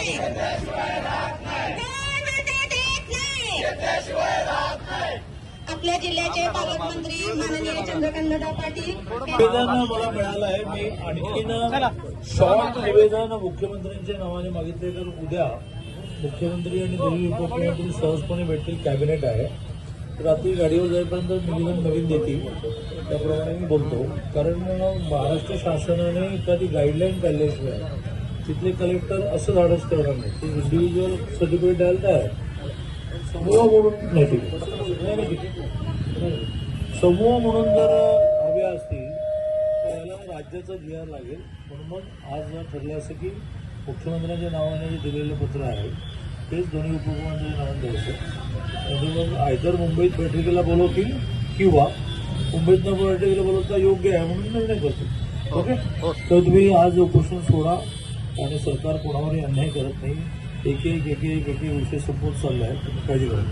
नाही, आपल्या जिल्ह्याचे पालकमंत्री माननीय चंद्रकांतदादा पाटील निवेदन मला मिळालं आहे. मी आणखीन शॉर्ट निवेदन मुख्यमंत्र्यांच्या नावाने मागितले, तर उद्या मुख्यमंत्री आणि दोन्ही उपमुख्यमंत्री सहजपणे भेटतील. कॅबिनेट आहे, रात्री गाडीवर जाईपर्यंत निवेदन नवीन देतील, त्याप्रमाणे मी बोलतो. कारण महाराष्ट्र शासनाने एखादी गाईडलाईन काढल्याशिवाय तिथले कलेक्टर असं धाडस करणार नाही. ते इंडिव्हिज्युअल सर्टिफिकेट द्यायला तयार आहे. समूह म्हणून नाही, समूह म्हणून जर हव्या असतील तर याला राज्याचा GR लागेल. म्हणून मग आज ठरलं असं की मुख्यमंत्र्यांच्या नावाने जे दिलेलं पत्र आहे तेच दोन्ही उपमुख्यमंत्र्यांच्या नावाने द्यायचं. म्हणजे मग आयदर मुंबईत बैठकीला बोलवतील किंवा मुंबईतनं बैठकीला बोलवता योग्य आहे म्हणून निर्णय करतो. ओके, तर तुम्ही आज उपोषण सोडा आणि सरकार कोणावरही अन्याय करत नाही. एक एक विषय संपवत चालला आहे, काळजी करा.